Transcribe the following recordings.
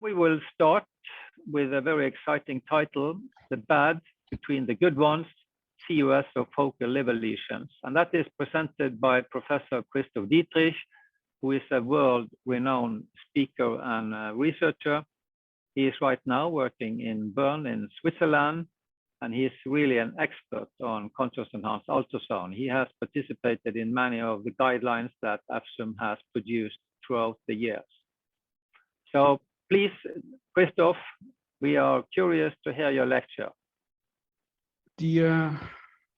we will start with a very exciting title, The Bad Between the Good Ones, CEUS or Focal Liver Lesions. And that is presented by Professor Christoph Dietrich, who is a world-renowned speaker and researcher. He is right now working in Bern in Switzerland, and he is really an expert on contrast-enhanced ultrasound. He has participated in many of the guidelines that EFSUMB has produced throughout the years. So please, Christoph, we are curious to hear your lecture. Dear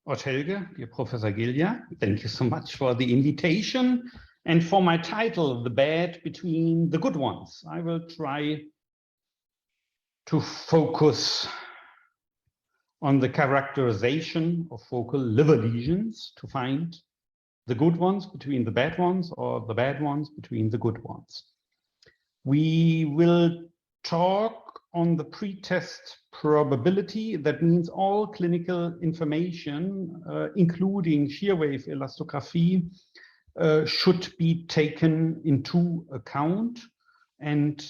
Otelge, dear Professor Gilja, thank you so much for the invitation and for my title, The Bad Between the Good Ones. I will try to focus on the characterization of focal liver lesions to find the good ones between the bad ones or the bad ones between the good ones. We will talk on the pretest probability. That means all clinical information, including shear wave elastography, should be taken into account. And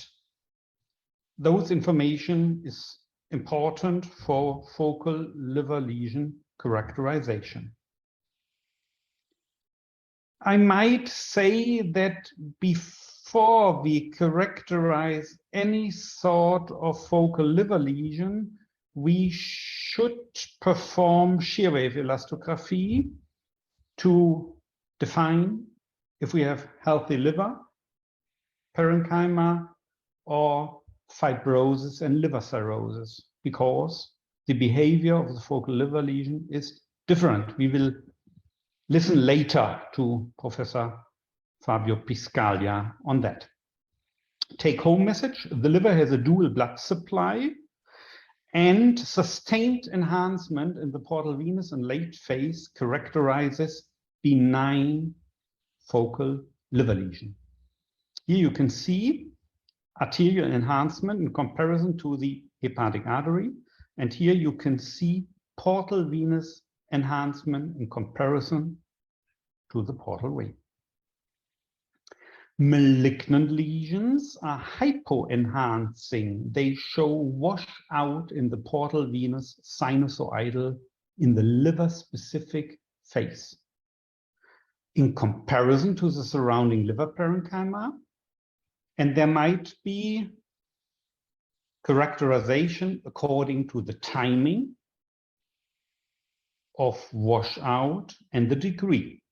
those information is important for focal liver lesion characterization. I might say that before we characterize any sort of focal liver lesion, we should perform shear wave elastography to define if we have healthy liver, parenchyma, or fibrosis and liver cirrhosis, because the behavior of the focal liver lesion is different. We will listen later to Professor Fabio Piscaglia on that. Take-home message: the liver has a dual blood supply, and sustained enhancement in the portal venous and late phase characterizes benign focal liver lesion. Here you can see arterial enhancement in comparison to the hepatic artery, and here you can see portal venous enhancement in comparison to the portal vein. Malignant lesions are hypoenhancing. They show washout in the portal venous sinusoidal in the liver-specific phase. In comparison to the surrounding liver parenchyma, and there might be characterization according to the timing of washout and the degree.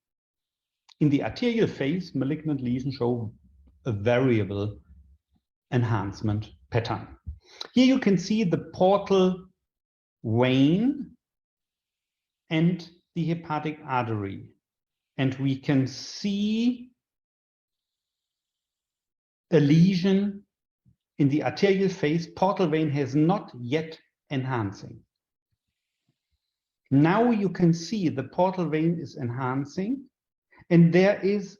In the arterial phase, malignant lesions show a variable enhancement pattern. Here you can see the portal vein and the hepatic artery, and we can see a lesion in the arterial phase. Portal vein has not yet enhancing. Now you can see the portal vein is enhancing, and there is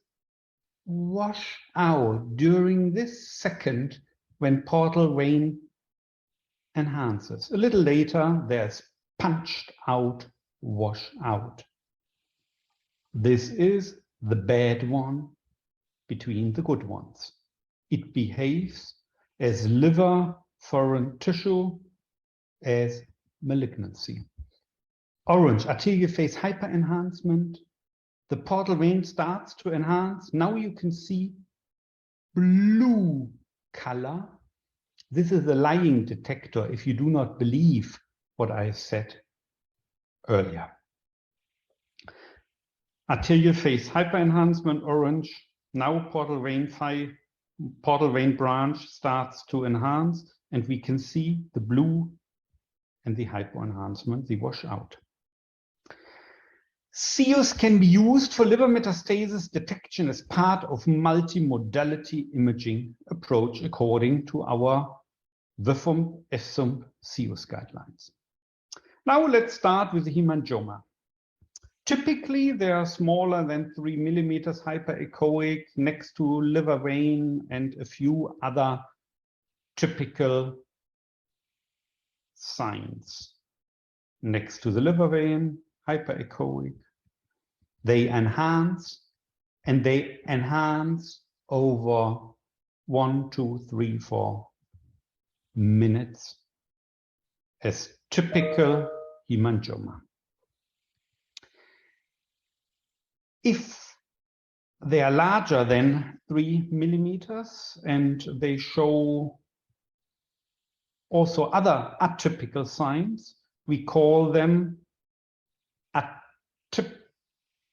washout during this second when portal vein enhances. A little later, there's punched out washout. This is the bad one between the good ones. It behaves as liver foreign tissue, as malignancy. Orange, arterial phase hyperenhancement. The portal vein starts to enhance. Now you can see blue color. This is a lying detector if you do not believe what I said earlier. Arterial phase hyperenhancement, orange. Now portal vein branch starts to enhance, and we can see the blue and the hypoenhancement, the washout. CEUS can be used for liver metastasis detection as part of multimodality imaging approach according to our WFUMB, EFSUMB, CEUS guidelines. Now let's start with the hemangioma. Typically, they are smaller than 3 millimeters, hyperechoic, next to liver vein and a few other typical signs. Next to the liver vein, hyperechoic. They enhance, and they enhance over 1, 2, 3, 4 minutes as typical hemangioma. If they are larger than 3 millimeters and they show also other atypical signs, we call them atypical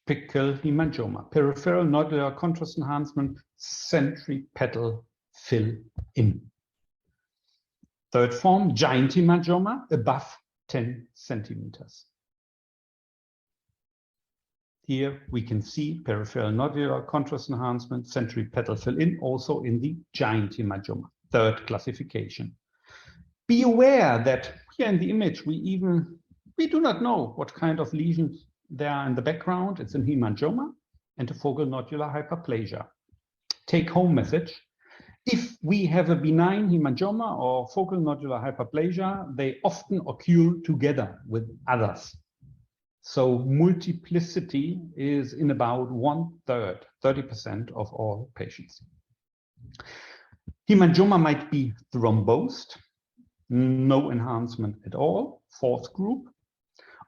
hemangioma, peripheral nodular contrast enhancement, centripetal fill-in. Third form, giant hemangioma, above 10 centimeters. Here we can see peripheral nodular contrast enhancement, centripetal fill-in, also in the giant hemangioma, third classification. Be aware that here in the image, we do not know what kind of lesions there are in the background. It's a hemangioma and a focal nodular hyperplasia. Take-home message: if we have a benign hemangioma or focal nodular hyperplasia, they often occur together with others. So multiplicity is in about 1/3, 30% of all patients. Hemangioma might be thrombosed, no enhancement at all, fourth group,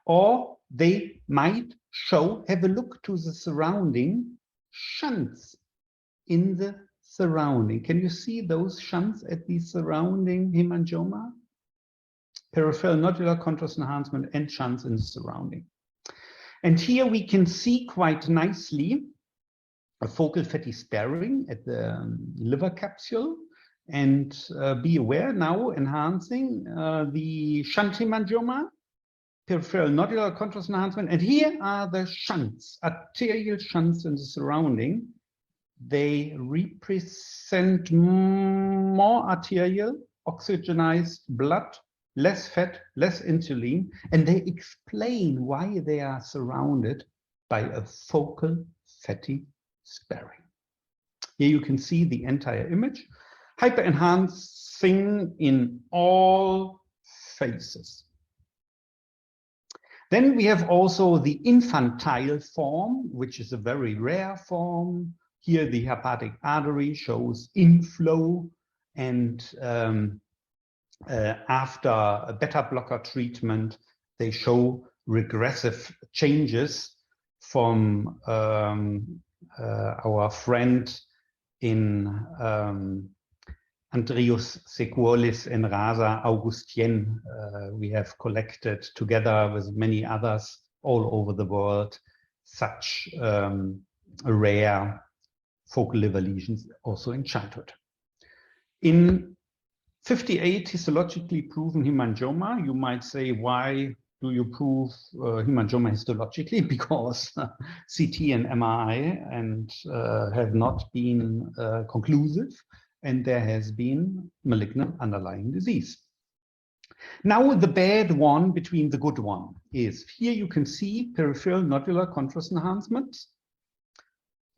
or they might have a look to the surrounding shunts in the surrounding. Can you see those shunts at the surrounding hemangioma? Peripheral nodular contrast enhancement and shunts in the surrounding. And here we can see quite nicely a focal fatty sparing at the liver capsule. And be aware now, enhancing the shunt hemangioma, peripheral nodular contrast enhancement. And here are the shunts, arterial shunts in the surrounding. They represent more arterial, oxygenized blood, less fat, less insulin, and they explain why they are surrounded by a focal fatty sparing. Here you can see the entire image, hyper-enhancing in all phases. Then we have also the infantile form, which is a very rare form. Here the hepatic artery shows inflow, and after a beta blocker treatment, they show regressive changes from our friend in Andreas Sequolis and Rasa Augustien. We have collected together with many others all over the world such rare focal liver lesions also in childhood. In 58 histologically proven hemangioma, you might say, why do you prove hemangioma histologically? Because CT and MRI have not been conclusive, and there has been malignant underlying disease. Now the bad one between the good one is, here you can see peripheral nodular contrast enhancement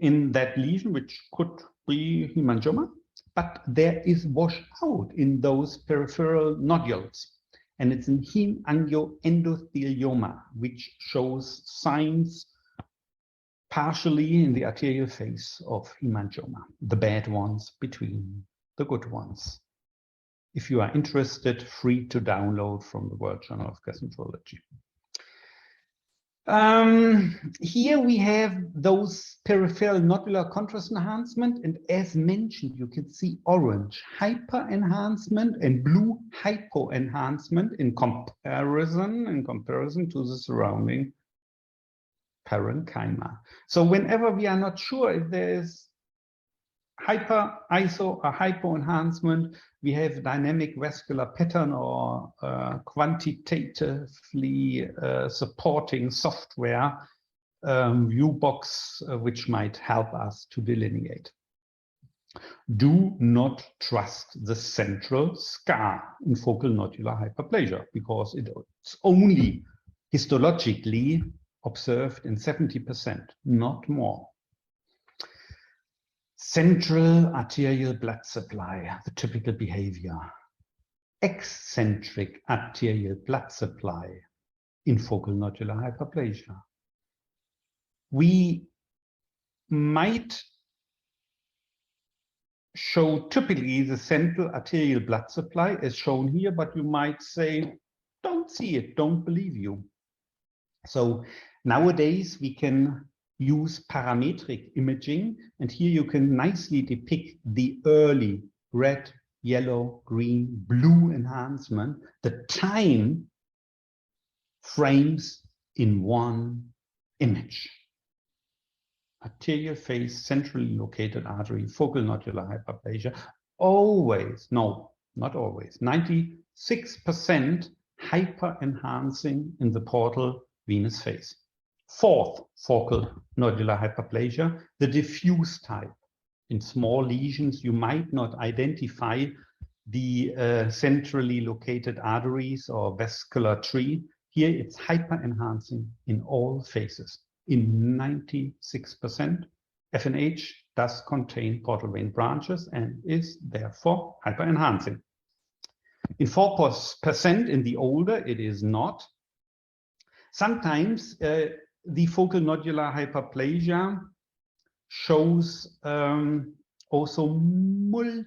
in that lesion, which could be hemangioma, but there is washout in those peripheral nodules. And it's an hemangioendothelioma, which shows signs partially in the arterial phase of hemangioma, the bad ones between the good ones. If you are interested, free to download from the World Journal of Gastroenterology. Here we have those peripheral nodular contrast enhancement, and as mentioned, you can see orange hyper enhancement and blue hypo enhancement in comparison to the surrounding parenchyma. So whenever we are not sure if there is hyper, iso, or hypo enhancement, we have dynamic vascular pattern or quantitatively supporting software viewbox, which might help us to delineate. Do not trust the central scar in focal nodular hyperplasia, because it's only histologically observed in 70%, not more. Central arterial blood supply, the typical behavior. Eccentric arterial blood supply in focal nodular hyperplasia. We might show typically the central arterial blood supply as shown here, but you might say, don't see it, don't believe you. So nowadays we can use parametric imaging, and here you can nicely depict the early red, yellow, green, blue enhancement, the time frames in one image. Arterial phase, centrally located artery, focal nodular hyperplasia, always, no, not always, 96% hyper-enhancing in the portal venous phase. Fourth focal nodular hyperplasia, the diffuse type. In small lesions, you might not identify the centrally located arteries or vascular tree. Here it's hyper-enhancing in all phases. In 96%, FNH does contain portal vein branches and is therefore hyper-enhancing. In 4% in the older, it is not. Sometimes the focal nodular hyperplasia shows also multiple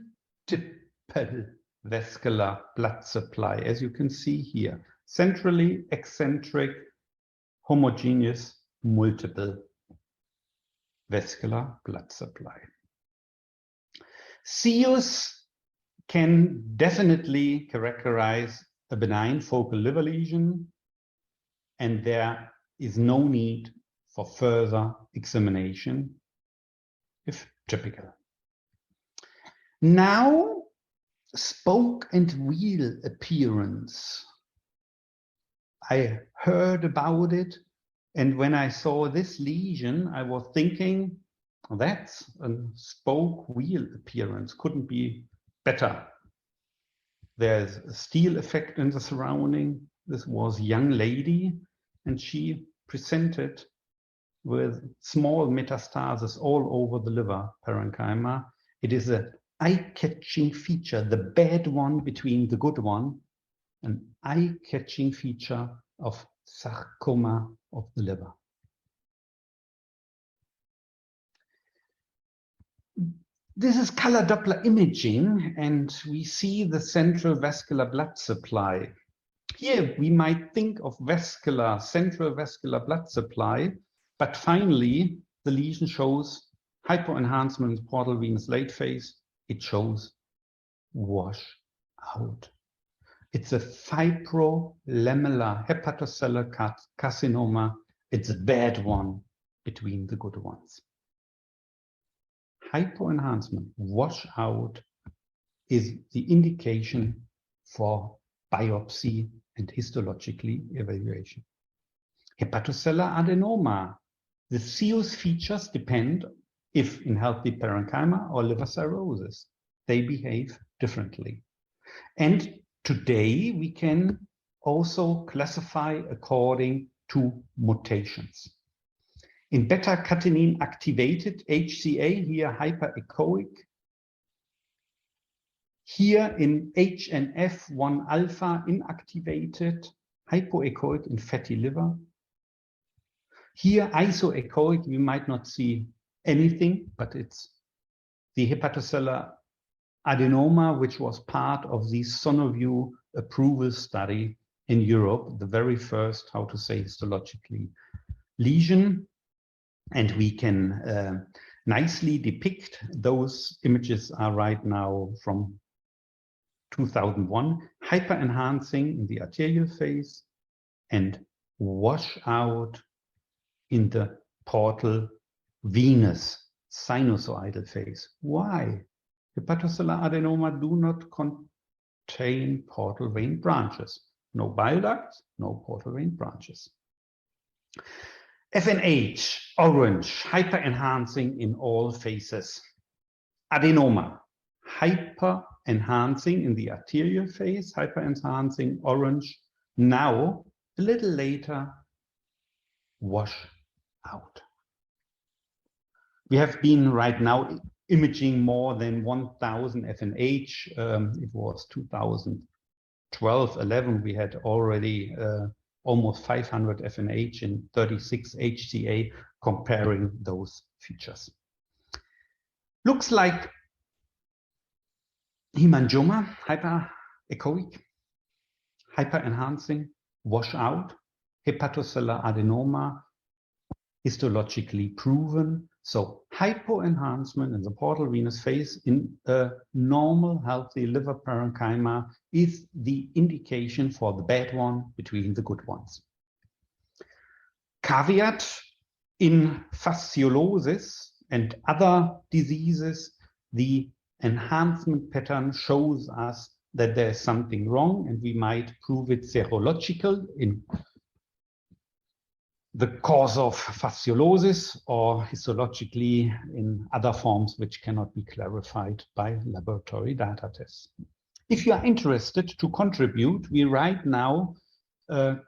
vascular blood supply, as you can see here. Centrally, eccentric, homogeneous, multiple vascular blood supply. CEUS can definitely characterize a benign focal liver lesion, and there is no need for further examination if typical. Now, spoke and wheel appearance. I heard about it, and when I saw this lesion, I was thinking, that's a spoke wheel appearance, couldn't be better. There's a steel effect in the surrounding. This was a young lady, and she presented with small metastases all over the liver parenchyma. It is an eye-catching feature, the bad one between the good one, an eye-catching feature of sarcoma of the liver. This is color Doppler imaging, and we see the central vascular blood supply. Here we might think of central vascular blood supply, but finally the lesion shows hypoenhancement in portal venous late phase. It shows wash out. It's a fibrolamellar hepatocellular carcinoma. It's a bad one between the good ones. Hypoenhancement, wash out, is the indication for biopsy and histologically evaluation. Hepatocellular adenoma. The CEUS features depend if in healthy parenchyma or liver cirrhosis. They behave differently. And today we can also classify according to mutations. In beta-catenin activated HCA, here hyperechoic. Here in HNF1 alpha inactivated, hypoechoic in fatty liver. Here isoechoic, we might not see anything, but it's the hepatocellular adenoma, which was part of the Sonoview approval study in Europe, the very first, how to say histologically, lesion. And we can nicely depict those images are right now from 2001, hyper-enhancing in the arterial phase and wash out in the portal venous sinusoidal phase. Why? Hepatocellular adenoma do not contain portal vein branches. No bile ducts, no portal vein branches. FNH, orange, hyper-enhancing in all phases. Adenoma, hyper-enhancing in the arterial phase, hyper-enhancing orange. Now, a little later, wash out. We have been right now imaging more than 1,000 FNH. It was 2012-11. We had already almost 500 FNH and 36 HCA comparing those features. Looks like hemangioma, hyperechoic, hyperenhancing, washout, hepatocellular adenoma, histologically proven. So hypoenhancement in the portal venous phase in a normal, healthy liver parenchyma is the indication for the bad one between the good ones. Caveat, in fasciolosis and other diseases, the enhancement pattern shows us that there's something wrong, and we might prove it serological in the cause of fasciolosis or histologically in other forms which cannot be clarified by laboratory data tests. If you are interested to contribute, we right now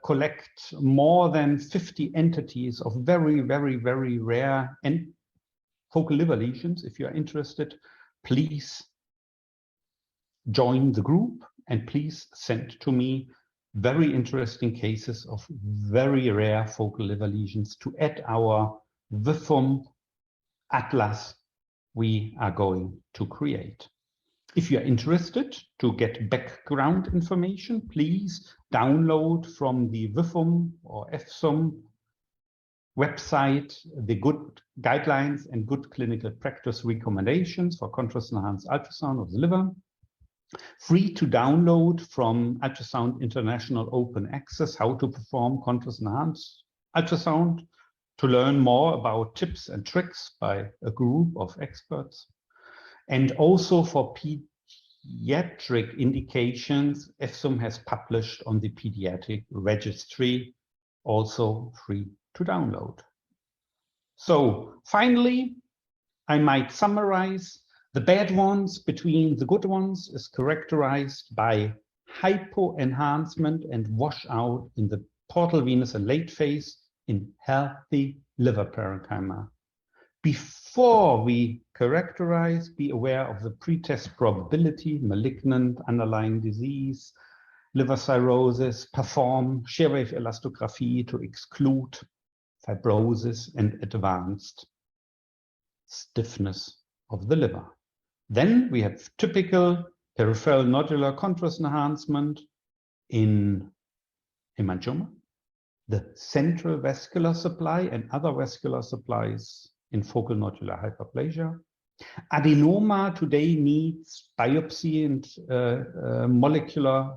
collect more than 50 entities of very, very, very rare and focal liver lesions. If you are interested, please join the group and please send to me very interesting cases of very rare focal liver lesions to add our WFUMB atlas we are going to create. If you're interested to get background information, please download from the WFUMB or EFSUMB website the good guidelines and good clinical practice recommendations for contrast-enhanced ultrasound of the liver. Free to download from Ultrasound International Open Access how to perform contrast-enhanced ultrasound, to learn more about tips and tricks by a group of experts. And also for pediatric indications, EFSUMB has published on the pediatric registry, also free to download. So finally, I might summarize. The bad ones between the good ones is characterized by hypoenhancement and washout in the portal venous and late phase in healthy liver parenchyma. Before we characterize, be aware of the pretest probability, malignant underlying disease, liver cirrhosis, perform shear wave elastography to exclude fibrosis and advanced stiffness of the liver. Then we have typical peripheral nodular contrast enhancement in hemangioma, the central vascular supply and other vascular supplies in focal nodular hyperplasia. Adenoma today needs biopsy and molecular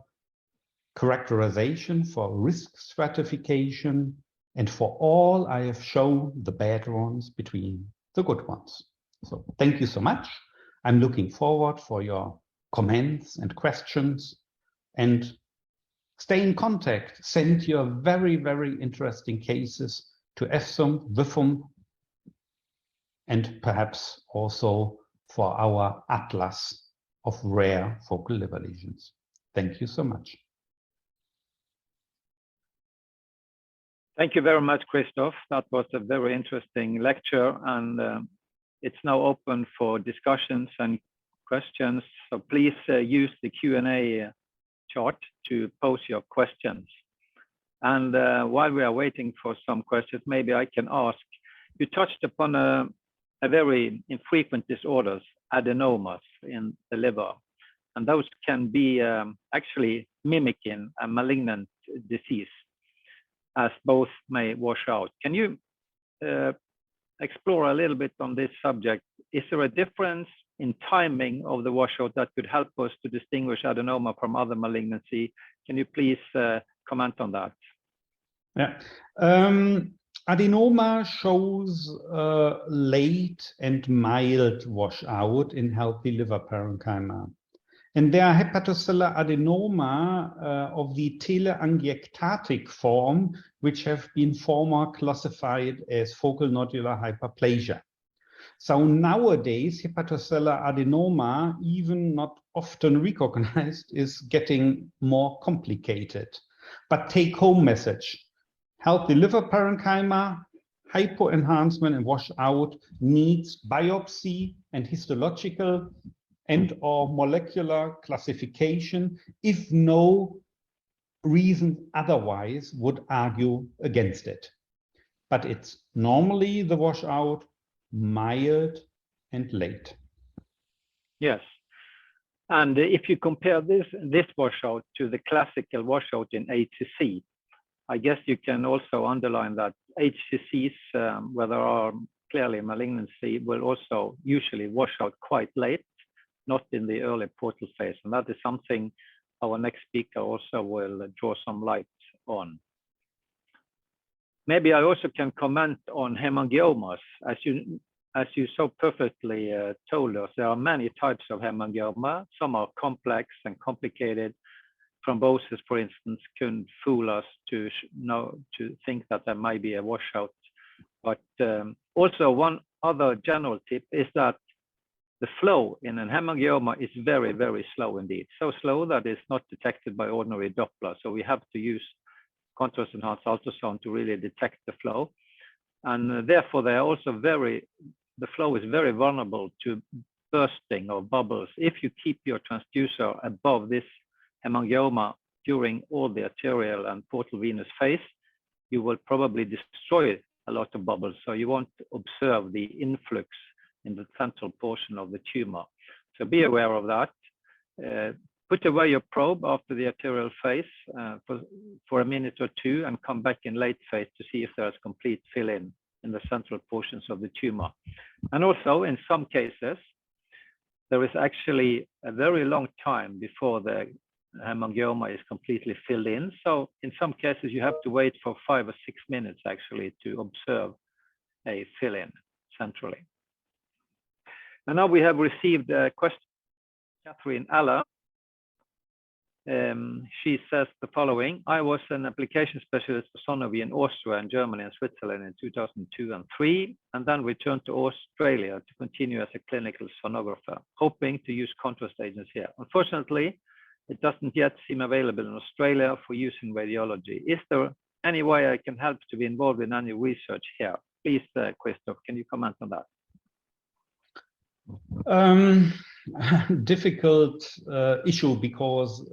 characterization for risk stratification, and for all I have shown the bad ones between the good ones. So thank you so much. I'm looking forward for your comments and questions, and stay in contact. Send your very, very interesting cases to EFSUMB, WFUMB, and perhaps also for our atlas of rare focal liver lesions. Thank you so much. Thank you very much, Christoph. That was a very interesting lecture, and it's now open for discussions and questions. So please use the Q&A chart to pose your questions. And while we are waiting for some questions, maybe I can ask, you touched upon a very infrequent disorders, adenomas in the liver, and those can be actually mimicking a malignant disease, as both may wash out. Can you explore a little bit on this subject? Is there a difference in timing of the washout that could help us to distinguish adenoma from other malignancy? Can you please comment on that? Yeah. Adenoma shows late and mild washout in healthy liver parenchyma. And there are hepatocellular adenoma of the teleangiectatic form, which have been former classified as focal nodular hyperplasia. So nowadays, hepatocellular adenoma, even not often recognized, is getting more complicated. But take-home message: healthy liver parenchyma, hypoenhancement and washout needs biopsy and histological and or molecular classification if no reason otherwise would argue against it. But it's normally the washout, mild and late. Yes. And if you compare this washout to the classical washout in HCC, I guess you can also underline that HCCs, where there are clearly malignancy, will also usually wash out quite late, not in the early portal phase. And that is something our next speaker also will draw some light on. Maybe I also can comment on hemangiomas. As you so perfectly told us, there are many types of hemangioma. Some are complex and complicated. Thrombosis, for instance, can fool us to think that there might be a washout. But also one other general tip is that the flow in an hemangioma is very, very slow indeed. So slow that it's not detected by ordinary Doppler. So we have to use contrast-enhanced ultrasound to really detect the flow. And therefore, they are also the flow is very vulnerable to bursting of bubbles. If you keep your transducer above this hemangioma during all the arterial and portal venous phase, you will probably destroy a lot of bubbles. So you won't observe the influx in the central portion of the tumor. So be aware of that. Put away your probe after the arterial phase for a minute or two and come back in late phase to see if there is complete fill-in in the central portions of the tumor. And also, in some cases, there is actually a very long time before the hemangioma is completely filled in. So in some cases, you have to wait for 5 or 6 minutes actually to observe a fill-in centrally. And now we have received a question from Catherine Aller. She says the following: I was an application specialist for sonogy in Austria and Germany and Switzerland in 2002 and 2003, and then returned to Australia to continue as a clinical sonographer, hoping to use contrast agents here. Unfortunately, it doesn't yet seem available in Australia for use in radiology. Is there any way I can help to be involved in any research here? Please, Christoph, can you comment on that? Difficult issue because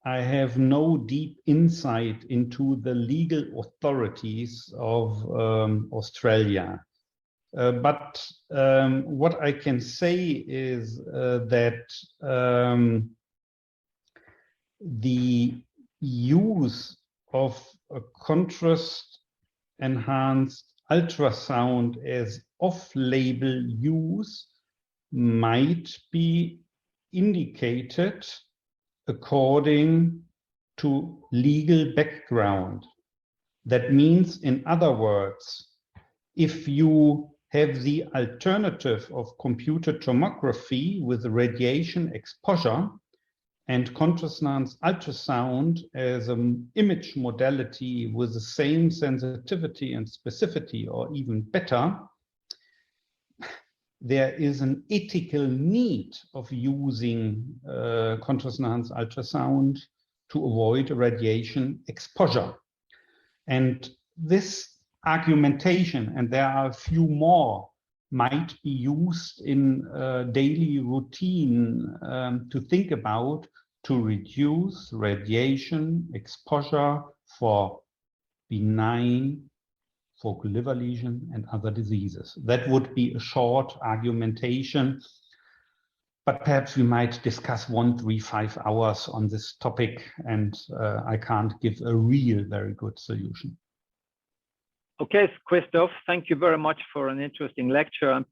I have no deep insight into the legal authorities of Australia. But what I can say is that the use of a contrast-enhanced ultrasound as off-label use might be indicated according to legal background. That means, in other words, if you have the alternative of computer tomography with radiation exposure and contrast-enhanced ultrasound as an image modality with the same sensitivity and specificity, or even better, there is an ethical need of using contrast-enhanced ultrasound to avoid radiation exposure. And this argumentation, and there are a few more, might be used in daily routine to think about to reduce radiation exposure for benign focal liver lesion and other diseases. That would be a short argumentation, but perhaps we might discuss 1, 3, 5 hours on this topic, and I can't give a real very good solution. Okay, Christoph, thank you very much for an interesting lecture.